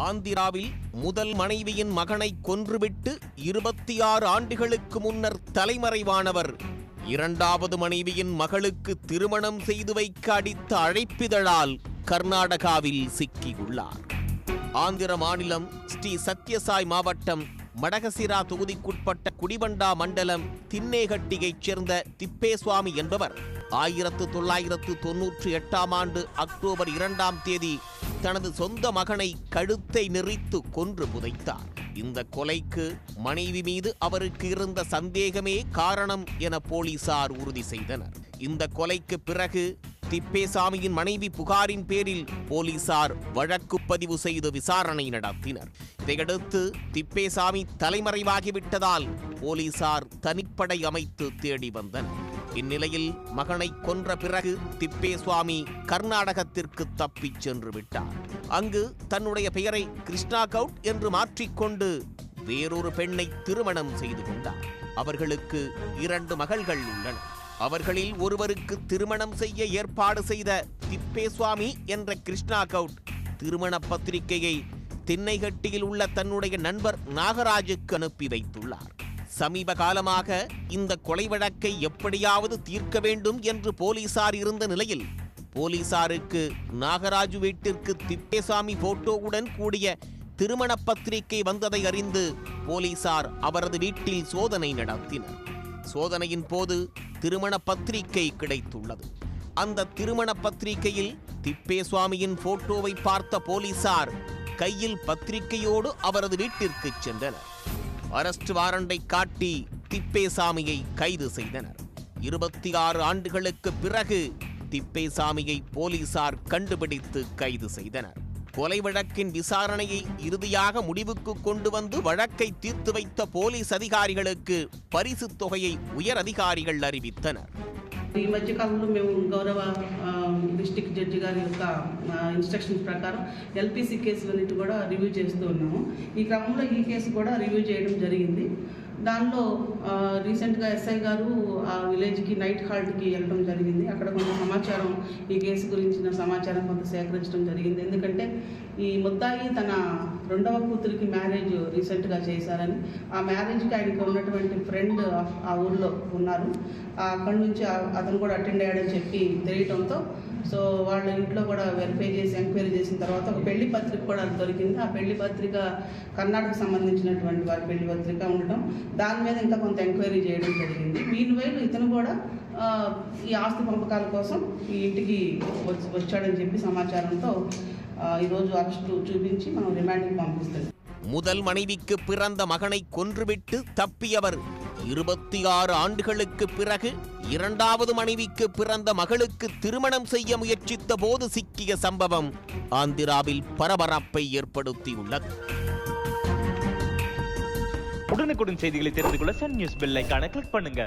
ஆந்திராவில் முதல் மனைவியின் மகனை கொன்றுவிட்டு 26 ஆண்டுகளுக்கு முன்னர் தலைமறைவானவர் இரண்டாவது மனைவியின் மகளுக்கு திருமணம் செய்து வைக்க அடித்த அழைப்பிதழால் கர்நாடகாவில் சிக்கியுள்ளார். ஆந்திர மாநிலம் ஸ்ரீ சத்யசாய் மாவட்டம் மடகசிரா தொகுதிக்குட்பட்ட குடிபண்டா மண்டலம் தின்னேகட்டியைச் சேர்ந்த திப்பேசுவாமி என்பவர் 1998ஆம் ஆண்டு அக்டோபர் 2ஆம் தேதி தனது சொந்த மகனை கழுத்தை நெறித்து கொன்று புதைத்தார். இந்த கொலைக்கு மனைவி மீது அவருக்கு இருந்த சந்தேகமே காரணம் என போலீசார் உறுதி செய்தனர். இந்த கொலைக்கு பிறகு திப்பேசாமியின் மனைவி புகாரின் பேரில் போலீசார் வழக்கு பதிவு செய்து விசாரணை நடத்தினர். இதையடுத்து திப்பேசாமி தலைமறைவாகிவிட்டதால் போலீசார் தனிப்படை அமைத்து தேடி வந்தனர். இந்நிலையில் மகனை கொன்ற பிறகு திப்பேசுவாமி கர்நாடகத்திற்கு தப்பிச் சென்று விட்டார். அங்கு தன்னுடைய பெயரை கிருஷ்ணா கவுட் என்று மாற்றிக்கொண்டு வேறொரு பெண்ணை திருமணம் செய்து கொண்டார். அவர்களுக்கு 2 மகள்கள் உள்ளனர். அவர்களில் ஒருவருக்கு திருமணம் செய்ய ஏற்பாடு செய்த திப்பேசுவாமி என்ற கிருஷ்ணா கவுட் திருமண பத்திரிகையை தின்னைகட்டியில் உள்ள தன்னுடைய நண்பர் நாகராஜுக்கு அனுப்பி வைத்துள்ளார். சமீப காலமாக இந்த கொலை வழக்கை எப்படியாவது தீர்க்க வேண்டும் என்று போலீசார் இருந்த நிலையில் போலீசாருக்கு நாகராஜு வீட்டிற்கு திப்பேசாமி போட்டோவுடன் கூடிய திருமண பத்திரிகை வந்ததை அறிந்து போலீசார் அவரது வீட்டில் சோதனை நடத்தினர். சோதனையின் போது திருமண பத்திரிகை கிடைத்துள்ளது. அந்த திருமண பத்திரிகையில் திப்பேசுவாமியின் போட்டோவை பார்த்த போலீசார் கையில் பத்திரிகையோடு அவரது வீட்டிற்கு சென்றனர். அரஸ்ட் வாரண்டை காட்டி திப்பேசாமியை கைது செய்தனர். 26 ஆண்டுகளுக்கு பிறகு திப்பேசாமியை போலீசார் கண்டுபிடித்து கைது செய்தனர். கொலை வழக்கின் விசாரணையை இறுதியாக முடிவுக்கு கொண்டு வந்து வழக்கை தீர்த்து வைத்த போலீஸ் அதிகாரிகளுக்கு பரிசு தொகையை உயர் அதிகாரிகள் அறிவித்தனர். ఈ మధ్యకాలంలో మేము గౌరవ డిస్ట్రిక్ట్ జడ్జి గారి యొక్క ఇన్స్ట్రక్షన్స్ ప్రకారం ఎల్పిసి కేసులన్నిటి కూడా రివ్యూ చేస్తూ ఉన్నాము. ఈ క్రమంలో ఈ కేసు కూడా రివ్యూ చేయడం జరిగింది. దానిలో రీసెంట్గా ఎస్ఐ గారు ఆ విలేజ్కి నైట్ హాల్ట్కి వెళ్ళడం జరిగింది. అక్కడ కొంత సమాచారం ఈ కేసు గురించిన సమాచారం కొంత సేకరించడం జరిగింది. ఎందుకంటే ఈ ముద్దాయి తన 2వ కూతురికి మ్యారేజ్ రీసెంట్గా చేశారని, ఆ మ్యారేజ్కి ఆయనకి ఉన్నటువంటి ఫ్రెండ్ ఆ ఊళ్ళో ఉన్నారు. అక్కడి నుంచి అతను కూడా అటెండ్ అయ్యాడని చెప్పి తెలియటంతో సో వాళ్ళ ఇంట్లో కూడా వెరిఫై చేసి ఎంక్వైరీ చేసిన తర్వాత ఒక పెళ్లి పత్రిక కూడా దొరికింది. ఆ పెళ్లి పత్రిక కర్ణాటకకు సంబంధించినటువంటి వారి పెళ్లి పత్రిక ఉండటం, దాని మీద ఇంకా కొంత ఎంక్వైరీ చేయడం జరిగింది. మీన్వైల్ ఇతను కూడా ఈ ఆస్తి పంపకాల కోసం ఈ ఇంటికి వచ్చాడని చెప్పి సమాచారంతో ఈరోజు అరెస్టు చూపించి మనం రిమాండ్కి పంపిస్తాం. முதல் மனைவிக்கு பிறந்த மகனை கொன்றுவிட்டு தப்பியவர் 26 ஆண்டுகளுக்கு பிறகு இரண்டாவது மனைவிக்கு பிறந்த மகளுக்கு திருமணம் செய்ய முயற்சித்த போது சிக்கிய சம்பவம் ஆந்திராவில் பரபரப்பை ஏற்படுத்தியுள்ளது. உடனுக்குடன் செய்திகளை தெரிந்து கொள்ள சன் நியூஸ் பெல் ஐகானை கிளிக் பண்ணுங்க.